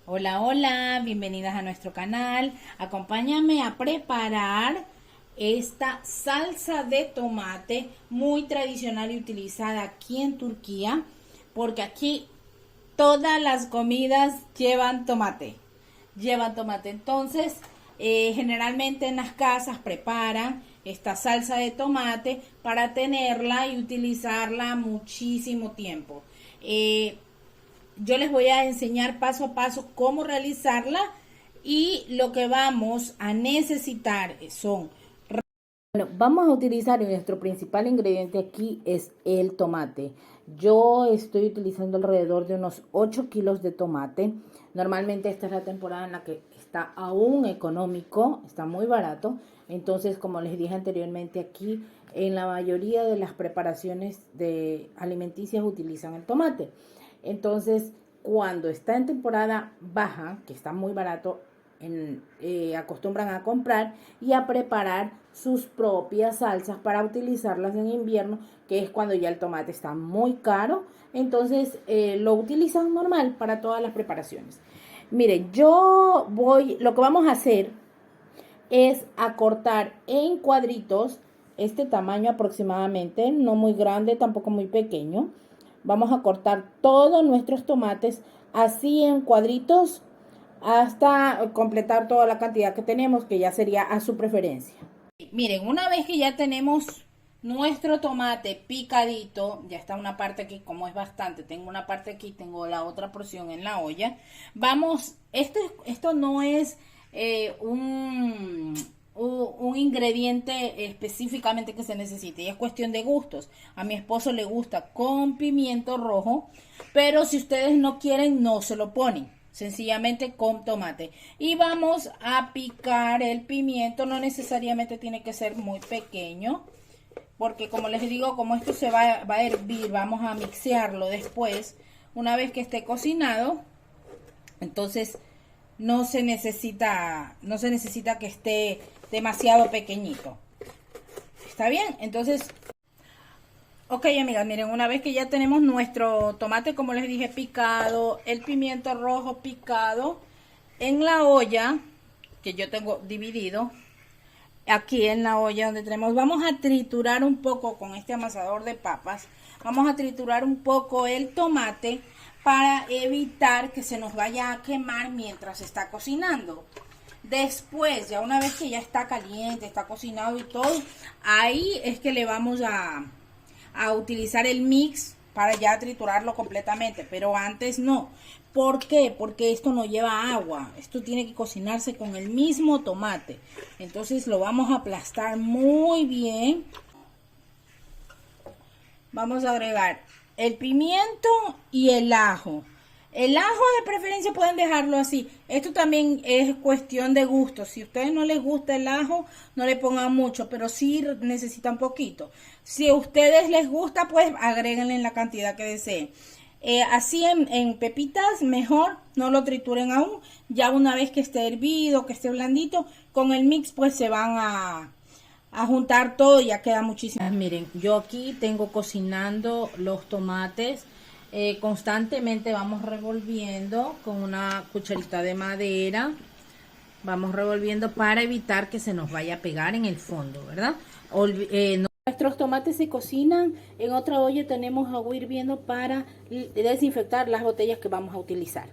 Hola, hola, bienvenidas a nuestro canal. Acompáñame a preparar esta salsa de tomate muy tradicional y utilizada aquí en Turquía, porque aquí todas las comidas llevan tomate. Entonces, generalmente en las casas preparan esta salsa de tomate para tenerla y utilizarla muchísimo tiempo. Yo les voy a enseñar paso a paso cómo realizarla y lo que vamos a necesitar son... Bueno, vamos a utilizar nuestro principal ingrediente aquí es el tomate. Yo estoy utilizando alrededor de unos 8 kilos de tomate. Normalmente esta es la temporada en la que está aún económico, está muy barato. Entonces, como les dije anteriormente, aquí en la mayoría de las preparaciones de alimenticias utilizan el tomate. Entonces, cuando está en temporada baja, que está muy barato, acostumbran a comprar y a preparar sus propias salsas para utilizarlas en invierno, que es cuando ya el tomate está muy caro. Entonces, lo utilizan normal para todas las preparaciones. Miren, lo que vamos a hacer es acortar en cuadritos este tamaño aproximadamente, no muy grande, tampoco muy pequeño. Vamos a cortar todos nuestros tomates así en cuadritos hasta completar toda la cantidad que tenemos, que ya sería a su preferencia. Miren, una vez que ya tenemos nuestro tomate picadito, ya está una parte aquí, como es bastante, tengo una parte aquí, tengo la otra porción en la olla. Vamos, esto no es un ingrediente específicamente que se necesite, y es cuestión de gustos. A mi esposo le gusta con pimiento rojo, pero si ustedes no quieren, no se lo ponen, sencillamente con tomate. Y vamos a picar el pimiento, no necesariamente tiene que ser muy pequeño, porque como les digo, como esto se va a hervir, vamos a mixearlo después, una vez que esté cocinado. Entonces no se necesita que esté demasiado pequeñito. ¿Está bien? Entonces, ok, amigas, miren, una vez que ya tenemos nuestro tomate, como les dije, picado, el pimiento rojo picado, en la olla que yo tengo dividido, aquí en la olla donde tenemos, vamos a triturar un poco con este amasador de papas, vamos a triturar un poco el tomate para evitar que se nos vaya a quemar mientras está cocinando. Después, ya una vez que ya está caliente, está cocinado y todo, ahí es que le vamos a utilizar el mix para ya triturarlo completamente, pero antes no. ¿Por qué? Porque esto no lleva agua, esto tiene que cocinarse con el mismo tomate. Entonces lo vamos a aplastar muy bien. Vamos a agregar el pimiento y el ajo. El ajo de preferencia pueden dejarlo así. Esto también es cuestión de gusto. Si a ustedes no les gusta el ajo, no le pongan mucho, pero sí necesitan poquito. Si a ustedes les gusta, pues agréguenle en la cantidad que deseen. Así en pepitas, mejor, no lo trituren aún. Ya una vez que esté hervido, que esté blandito, con el mix pues se van a juntar todo y ya queda muchísimo. Miren, yo aquí tengo cocinando los tomates. Constantemente vamos revolviendo con una cucharita de madera. Vamos revolviendo para evitar que se nos vaya a pegar en el fondo, ¿verdad? Nuestros tomates se cocinan. En otra olla tenemos agua hirviendo para desinfectar las botellas que vamos a utilizar.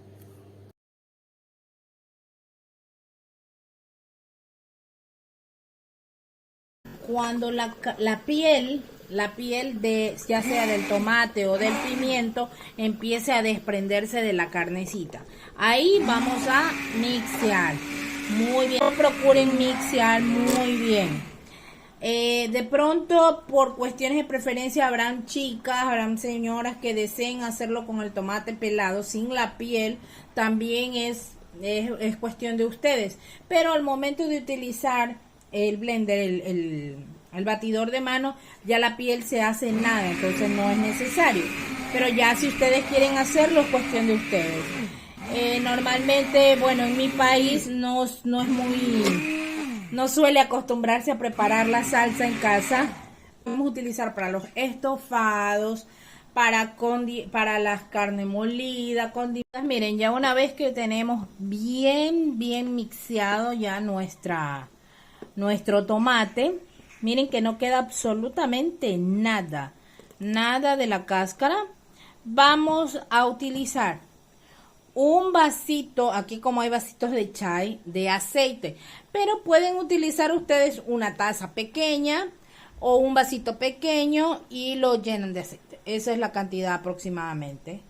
Cuando la piel de ya sea del tomate o del pimiento empiece a desprenderse de la carnecita, ahí vamos a mixear muy bien. Procuren mixear muy bien. De pronto, por cuestiones de preferencia, habrán chicas, habrán señoras que deseen hacerlo con el tomate pelado sin la piel. También es cuestión de ustedes, pero al momento de utilizar el blender, el batidor de mano, ya la piel se hace nada, entonces no es necesario. Pero ya si ustedes quieren hacerlo, es cuestión de ustedes. Normalmente, bueno, en mi país no es no suele acostumbrarse a preparar la salsa en casa. Vamos a utilizar para los estofados, para las carnes molidas, condimentos. Miren, ya una vez que tenemos bien mixeado ya nuestro tomate, miren que no queda absolutamente nada de la cáscara. Vamos a utilizar un vasito, aquí como hay vasitos de chai, de aceite, pero pueden utilizar ustedes una taza pequeña o un vasito pequeño y lo llenan de aceite. Esa es la cantidad aproximadamente.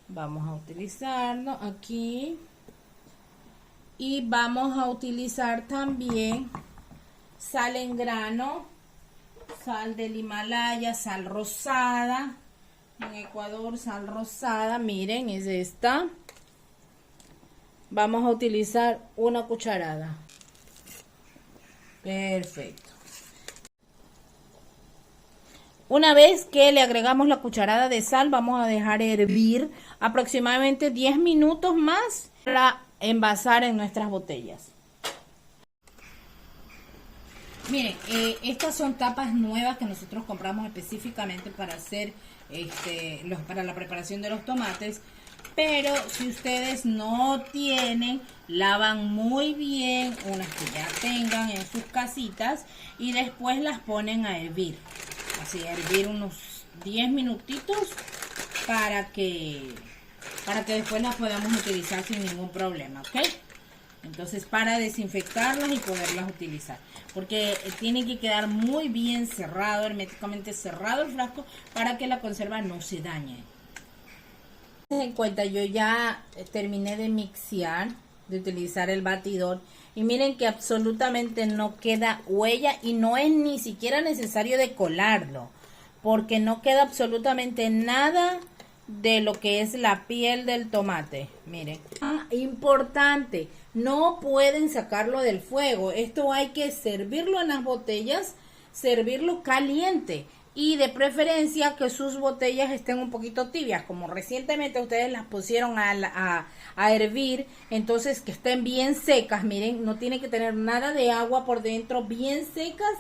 Vamos a utilizarlo aquí. Y vamos a utilizar también sal en grano, sal del Himalaya, sal rosada. En Ecuador, sal rosada, miren, es esta. Vamos a utilizar una cucharada. Perfecto. Una vez que le agregamos la cucharada de sal, vamos a dejar hervir aproximadamente 10 minutos más para envasar en nuestras botellas. Miren, estas son tapas nuevas que nosotros compramos específicamente para hacer para la preparación de los tomates. Pero si ustedes no tienen, lavan muy bien unas que ya tengan en sus casitas y después las ponen a hervir. Así, a hervir unos 10 minutitos para que después las podamos utilizar sin ningún problema, ¿ok? Entonces, para desinfectarlas y poderlas utilizar. Porque tiene que quedar muy bien cerrado, herméticamente cerrado el frasco para que la conserva no se dañe. En cuenta, yo ya terminé de mixear, de utilizar el batidor. Y miren que absolutamente no queda huella y no es ni siquiera necesario decolarlo. Porque no queda absolutamente nada de lo que es la piel del tomate. Miren, importante, no pueden sacarlo del fuego. Esto hay que servirlo en las botellas, servirlo caliente y de preferencia que sus botellas estén un poquito tibias, como recientemente ustedes las pusieron a hervir, entonces que estén bien secas. Miren, no tiene que tener nada de agua por dentro, bien secas.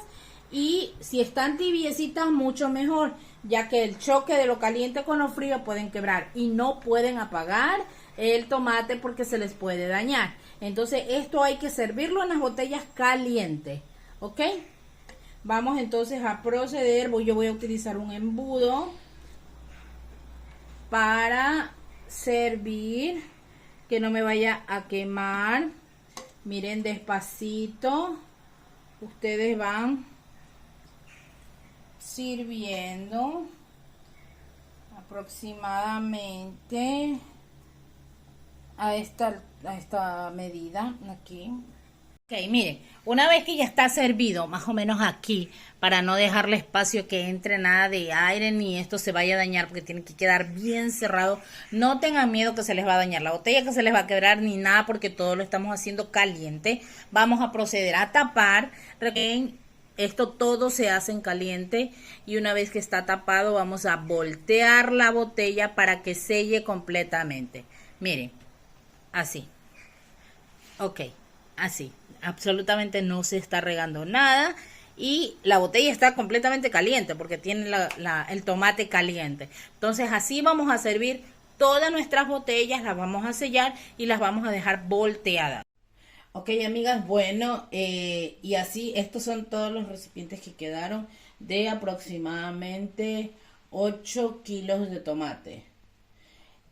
Y si están tibiecitas, mucho mejor, ya que el choque de lo caliente con lo frío pueden quebrar y no pueden apagar el tomate porque se les puede dañar. Entonces esto hay que servirlo en las botellas calientes, ¿ok? Vamos entonces a proceder. Yo voy a utilizar un embudo para servir, que no me vaya a quemar. Miren, despacito ustedes van sirviendo aproximadamente a esta medida aquí. Ok, miren, una vez que ya está servido, más o menos aquí, para no dejarle espacio que entre nada de aire ni esto se vaya a dañar, porque tiene que quedar bien cerrado. No tengan miedo que se les va a dañar la botella, que se les va a quebrar ni nada, porque todo lo estamos haciendo caliente. Vamos a proceder a tapar. Recuerden, esto todo se hace en caliente y una vez que está tapado vamos a voltear la botella para que selle completamente. Miren, así. Ok, así. Absolutamente no se está regando nada y la botella está completamente caliente porque tiene el tomate caliente. Entonces así vamos a servir todas nuestras botellas, las vamos a sellar y las vamos a dejar volteadas. Ok, amigas, bueno, y así estos son todos los recipientes que quedaron de aproximadamente 8 kilos de tomate.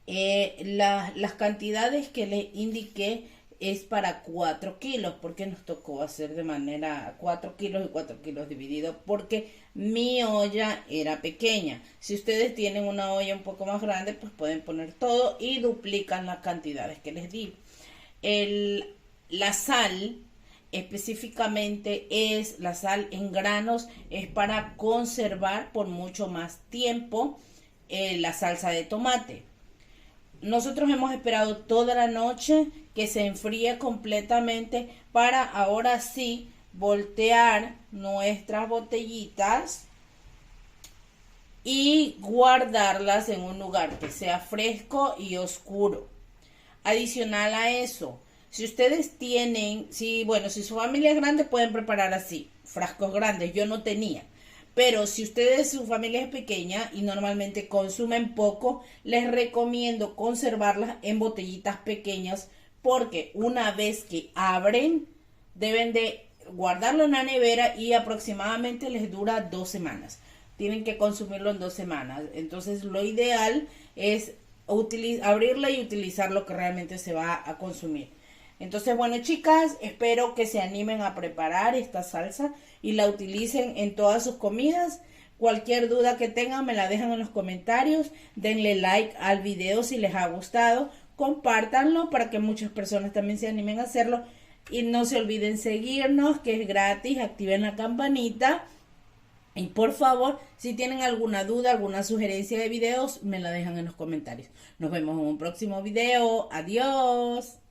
Las cantidades que les indiqué es para 4 kilos, porque nos tocó hacer de manera 4 kilos y 4 kilos dividido, porque mi olla era pequeña. Si ustedes tienen una olla un poco más grande, pues pueden poner todo y duplican las cantidades que les di. La sal, específicamente es la sal en granos, es para conservar por mucho más tiempo la salsa de tomate. Nosotros hemos esperado toda la noche que se enfríe completamente para ahora sí voltear nuestras botellitas y guardarlas en un lugar que sea fresco y oscuro. Adicional a eso, si ustedes tienen, si su familia es grande pueden preparar así, frascos grandes, yo no tenía. Pero si ustedes, su familia es pequeña y normalmente consumen poco, les recomiendo conservarlas en botellitas pequeñas porque una vez que abren, deben de guardarlo en la nevera y aproximadamente les dura 2 semanas. Tienen que consumirlo en 2 semanas. Entonces lo ideal es abrirla y utilizar lo que realmente se va a consumir. Entonces, bueno, chicas, espero que se animen a preparar esta salsa y la utilicen en todas sus comidas. Cualquier duda que tengan me la dejan en los comentarios. Denle like al video si les ha gustado. Compártanlo para que muchas personas también se animen a hacerlo. Y no se olviden seguirnos, que es gratis. Activen la campanita. Y por favor, si tienen alguna duda, alguna sugerencia de videos, me la dejan en los comentarios. Nos vemos en un próximo video. Adiós.